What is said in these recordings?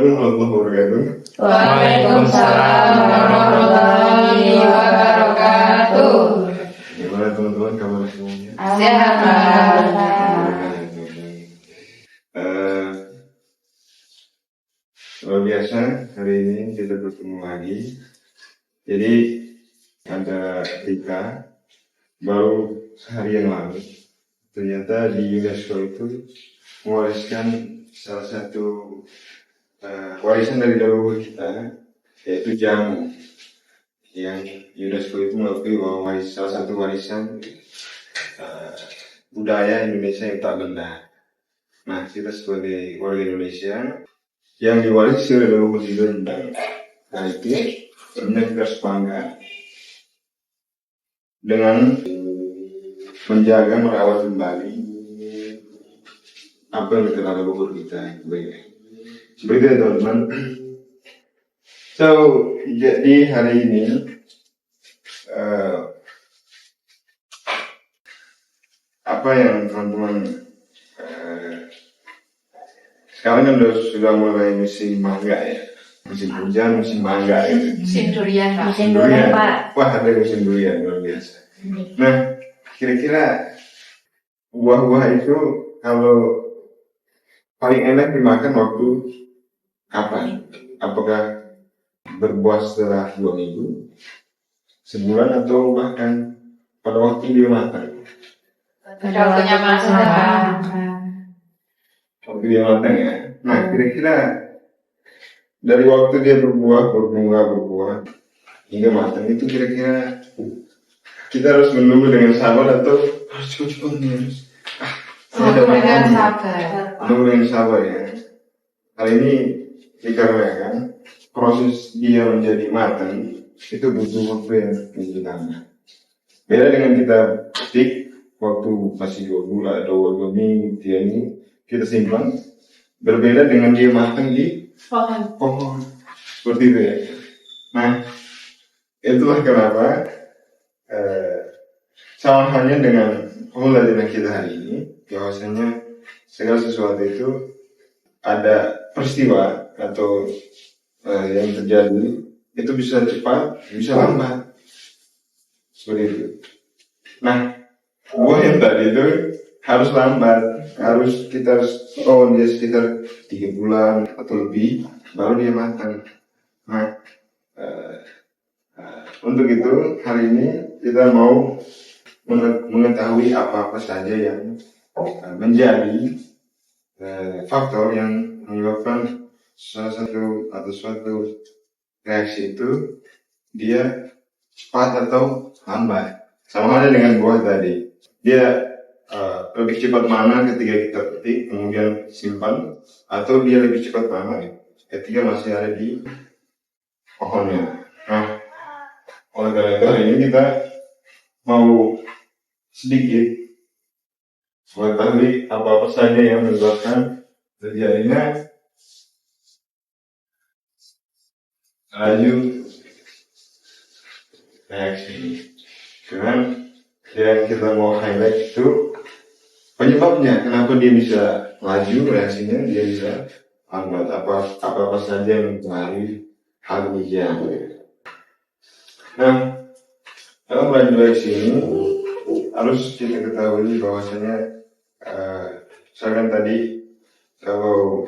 Assalamualaikum warahmatullahi wabarakatuh. Waalaikumsalam warahmatullahi wabarakatuh. Gimana teman-teman kabar semuanya? Sehat, Pak. Luar biasa, hari ini kita bertemu lagi. Jadi ada berita baru sehari yang lalu, ternyata di UNESCO itu mewariskan salah satu warisan dari leluhur kita, yaitu jamu. Yang UNESCO itu mengakui bahwa salah satu warisan budaya Indonesia yang tak benda. Nah, kita sebagai warga Indonesia yang diwarisi oleh leluhur juga tentang itu sebenarnya kita harus bangga dengan menjaga, merawat kembali apa yang telah leluhur kita. Seperti itu teman-teman. So, jadi hari ini apa yang teman-teman sekarang kan sudah mulai musim mangga ya, musim hujan, musim mangga gitu. Musim durian, Pak. Musim durian, Pak. Wah, ada musim durian luar biasa. Nah, kira-kira buah-buah itu kalau paling enak dimakan waktu kapan? Apakah berbuah setelah 2 minggu, sebulan, atau bahkan pada waktu dia matang? Waktunya masak. Waktu dia matang ya. Nah, kira-kira dari waktu dia berbuah hingga matang itu kira-kira kita harus menunggu dengan sabar atau harus cepat-cepat harus Dengan sabar. menunggu dengan sabar ya. Hal ini dikarenakan proses dia menjadi matang itu butuh waktu yang lebih lama. Beda dengan kita petik waktu masih 2 bulan atau 2 minggu, 3 minggu kita simpan. Berbeda dengan dia matang di pohon. Seperti itu ya. Nah, itulah kenapa sama halnya dengan pembelajaran kita hari ini, bahwasanya segala sesuatu itu ada peristiwa atau yang terjadi itu bisa cepat, bisa lambat. Seperti itu. Nah, buah yang tadi itu harus lambat, dia sekitar 3 bulan atau lebih baru dia matang. Nah, untuk itu hari ini kita mau mengetahui apa-apa saja yang menjadi faktor yang menyebabkan salah satu atau suatu reaksi itu dia cepat atau lambat. Sama halnya dengan buah tadi, dia lebih cepat mana ketika kita petik kemudian simpan, atau dia lebih cepat mana ketika masih ada di pohonnya. Nah, oleh karena itu hari ini kita mau sedikit mengetahui apa-apa saja yang menyebabkan terjadinya laju reaksi ini. Dengan yang kita mau highlight itu penyebabnya, kenapa dia bisa laju reaksinya, dia bisa lambat, apa saja yang mempengaruhi hal demikian. Nah, dalam laju reaksi ini harus kita ketahui bahwasanya misalkan tadi kalau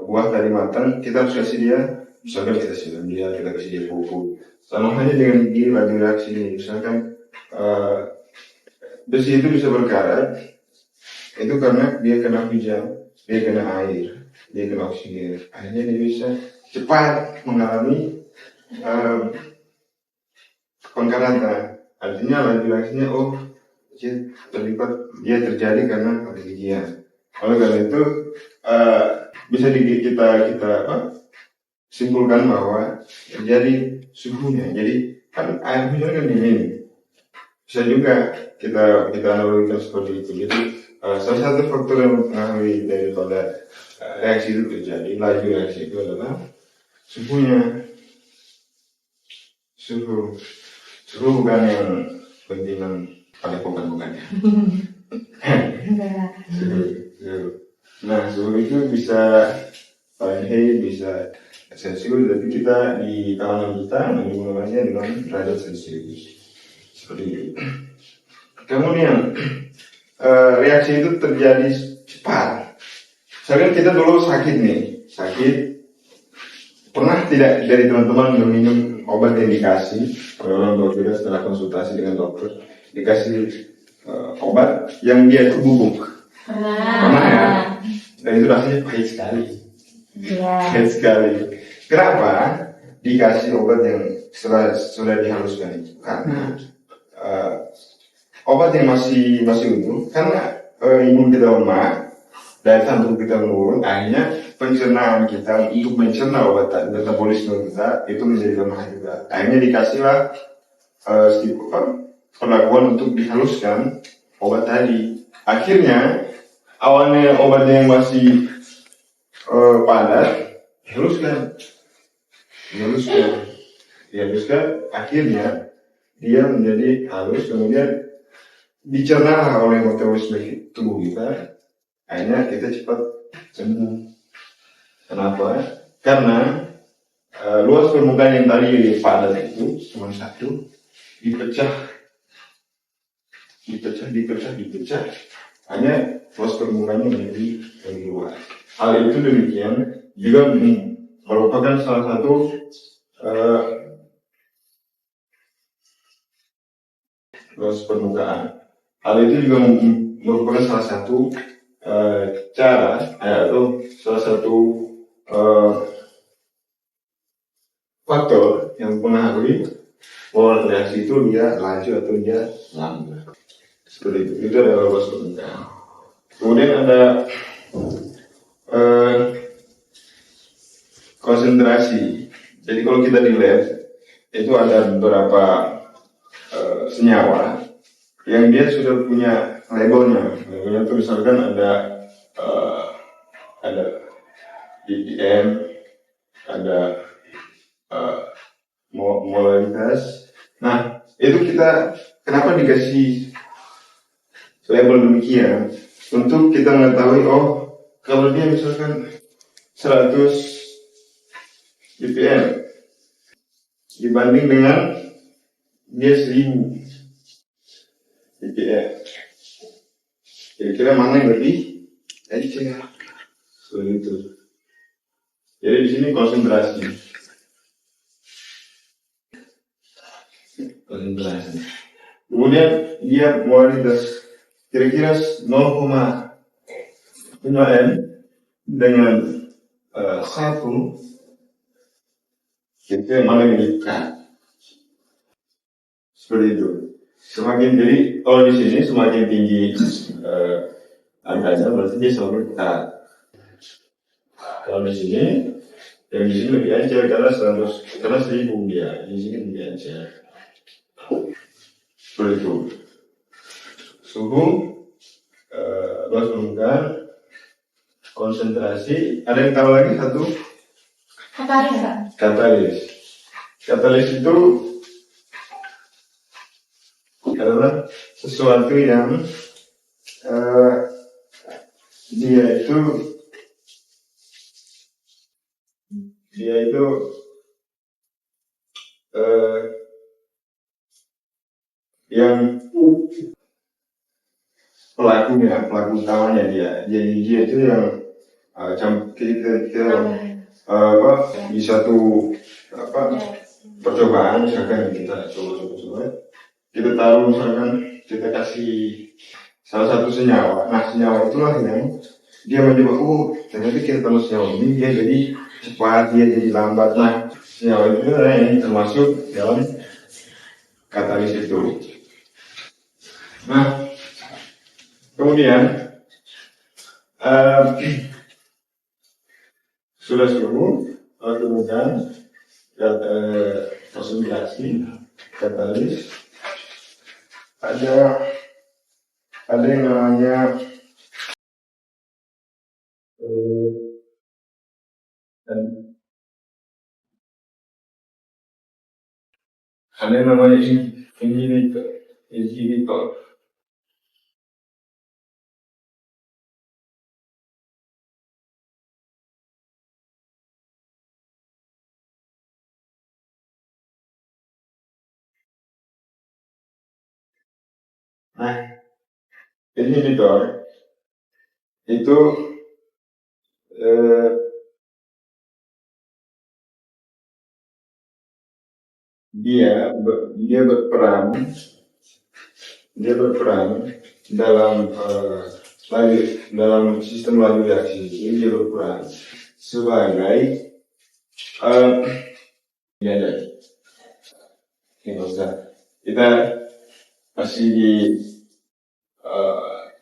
buah tadi matang, kita harus kasih dia, misalkan kita siram dia, kita kasih dia pupuk. Sama halnya dengan gigi laju reaksi ini, misalkan besi itu bisa berkarat, itu karena dia kena hujan, dia kena air, dia kena oksigen, akhirnya dia bisa cepat mengalami pengkaratan. Artinya laju reaksinya dia terjadi karena kegigian. Oleh karena itu bisa kita simpulkan bahwa terjadi suhunya. Jadi kan air hujan kan dingin. Bisa juga kita analogikan seperti itu. Jadi salah satu faktor yang mempengaruhi daripada reaksi itu terjadi, laju reaksi itu adalah suhunya. Suhu bukan yang pentingan pada bukan ya. Suhu. Nah, suhu itu bisa Fahrenheit, bisa Celsius, tapi kita di kalangan kita menggunakannya dengan derajat Celsius. Seperti itu. Kemudian reaksi itu terjadi cepat. Misalkan kita dulu sakit nih, pernah tidak dari teman-teman meminum obat yang dikasih oleh orang tua kita setelah konsultasi dengan dokter, dikasih obat yang dia itu bubuk? Pernah ya? Dan itu rasanya pahit sekali. Pahit sekali. Kenapa dikasih obat yang sudah dihaluskan itu? Karena obat yang masih utuh, karena imun kita lemah, daya tahan tubuh kita menurun, akhirnya pencernaan kita untuk mencerna obat metabolisme kita itu menjadi lemah juga. Akhirnya dikasihlah perlakuan untuk dihaluskan obat tadi. Akhirnya awalnya obatnya yang masih padat dihaluskan, akhirnya dia menjadi halus, kemudian dicerna oleh metabolisme tubuh kita, akhirnya kita cepat sembuh. Kenapa? Karena luas permukaan yang tadi padat itu cuma satu, dipecah, hanya luas permukaannya menjadi lebih luas. Hal itu demikian juga merupakan salah satu luas permukaan. Hal itu juga merupakan salah satu cara atau salah satu faktor yang mempengaruhi bahwa reaksi itu dia laju atau dia lambat. Seperti itu. Itu adalah luas permukaan. Kemudian ada konsentrasi. Jadi kalau kita di lab itu ada beberapa senyawa yang dia sudah punya labelnya. Labelnya itu misalkan ada ppm, ada molaritas. Nah, itu kita kenapa dikasih label demikian? Untuk kita mengetahui, kalau dia misalkan 100 ppm dibanding dengan dia 1000 ppm, kira-kira mana yang lebih cepat? Seperti itu. Jadi di sini konsentrasi. Kemudian dia molaritas, kira-kira 0,5 m dengan 1, itu yang mana yang lebih dekat? Seperti itu. Semakin, jadi kalau di sini semakin tinggi angkanya berarti dia selalu dekat. Kalau di sini, yang di sini lebih encer karena 1000 dia, di sini lebih encer. Seperti itu. Suhu, luas permukaan, konsentrasi. Ada yang tahu lagi satu? Katalis itu adalah sesuatu yang dia itu yang pelaku utamanya dia itu yang kita di satu percobaan, misalkan kita coba kita taruh, misalkan kita kasih salah satu senyawa. Nah, senyawa itulah yang dia mencoba, ternyata kita taruh senyawa ini dia jadi cepat, dia jadi lambat. Nah, senyawa itu adalah yang termasuk dalam katalis itu. Nah, kemudian sudah kemudian konsentrasi katalis, ada yang namanya inhibitor. Nah, inhibitor itu eh, dia berperan dalam dalam sistem laju reaksi ini. Dia berperan sebagai eh ya, nggak usah, kita masih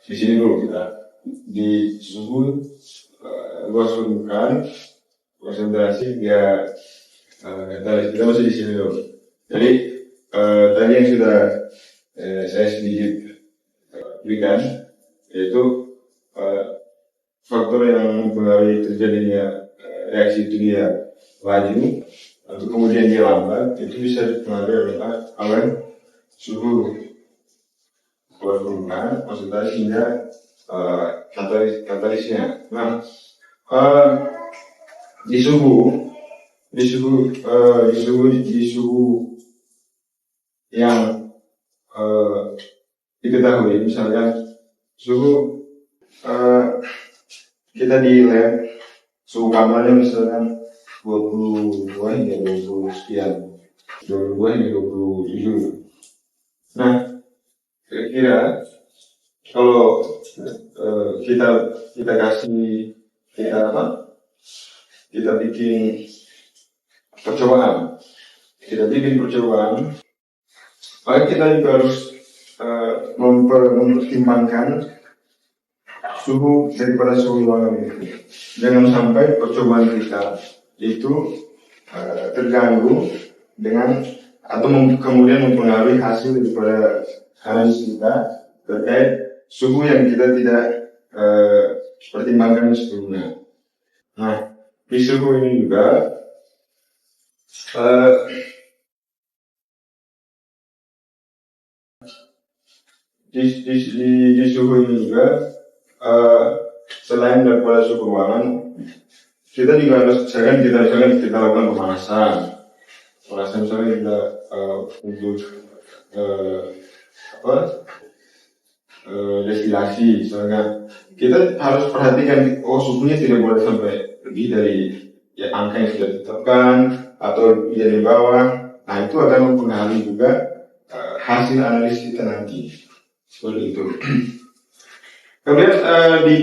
di sini dulu. Kita di suhu luas permukaan konsentrasi dia kita masih di sini dulu. Jadi tadi yang sudah saya sedikit berikan, yaitu faktor yang mempengaruhi terjadinya reaksi itu dia laju atau kemudian dia lambat, itu bisa dipengaruhi oleh suhu luar permukaan, konsentrasi hingga katalisnya. Nah, di suhu yang diketahui, misalkan suhu kita di lab, suhu kamarnya misalkan 22 hingga 20 sekian, 22 hingga 27. Nah, kira-kira kalau kita bikin percobaan, maka kita juga harus mempertimbangkan suhu daripada suhu ruangan itu. Jangan sampai percobaan kita itu terganggu dengan atau kemudian mempengaruhi hasil daripada analisis kita terkait suhu yang kita tidak pertimbangkan sebelumnya. Nah, di suhu ini juga di suhu ini juga selain daripada suhu ruangan, kita juga harus kita lakukan pemanasan misalnya kita untuk destilasi. Misalnya kita harus perhatikan, suhunya tidak boleh sampai lebih dari angka yang sudah ditetapkan atau di bawah. Nah, itu akan mempengaruhi juga hasil analisis kita nanti. Seperti itu. Kemudian di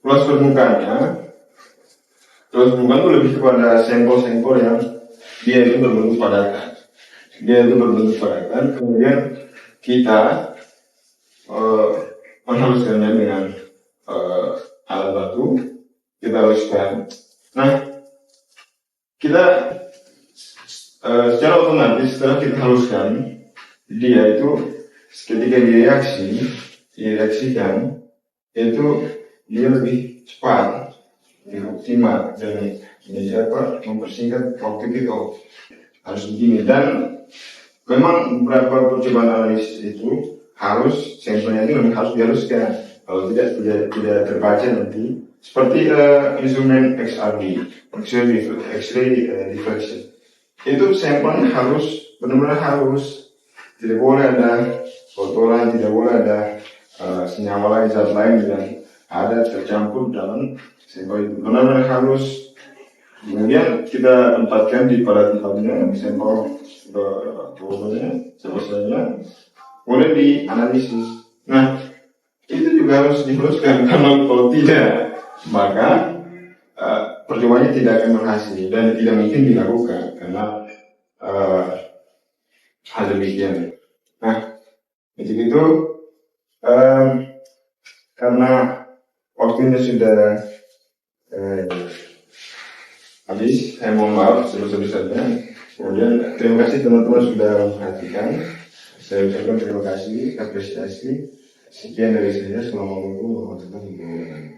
luas permukaan itu lebih kepada sampel-sampel yang dia itu berbentuk padatan. Kemudian kita menghaluskannya dengan alat batu, kita haluskan. Nah, kita secara otomatis setelah kita haluskan, dia itu ketika direaksikan itu dia lebih cepat, lebih optimal, dan mempersingkat waktu kita harus begini. Dan memang beberapa percobaan analisis itu sampelnya itu memang harus dihaluskan. Kalau tidak terbaca nanti. Seperti instrumen XRD, X-ray diffraction. Itu sampelnya benar-benar harus, tidak boleh ada kotoran, tidak boleh ada senyawa lain, zat lain yang ada tercampur dalam sampel itu. Benar-benar harus. Kemudian kita tempatkan di pada tempatnya sampel selesainya, kemudian dianalisis. Nah, itu juga harus dihaluskan, karena kalau tidak, maka percobaannya tidak akan berhasil dan tidak mungkin dilakukan karena hal demikian. Nah, itu karena waktunya sudah habis, saya mohon maaf sebesar-besarnya. Kemudian terima kasih teman-teman sudah memperhatikan. Saya ucapkan terima kasih, apresiasi. Sekian dari saya. Assalamualaikum warahmatullahi wabarakatuh.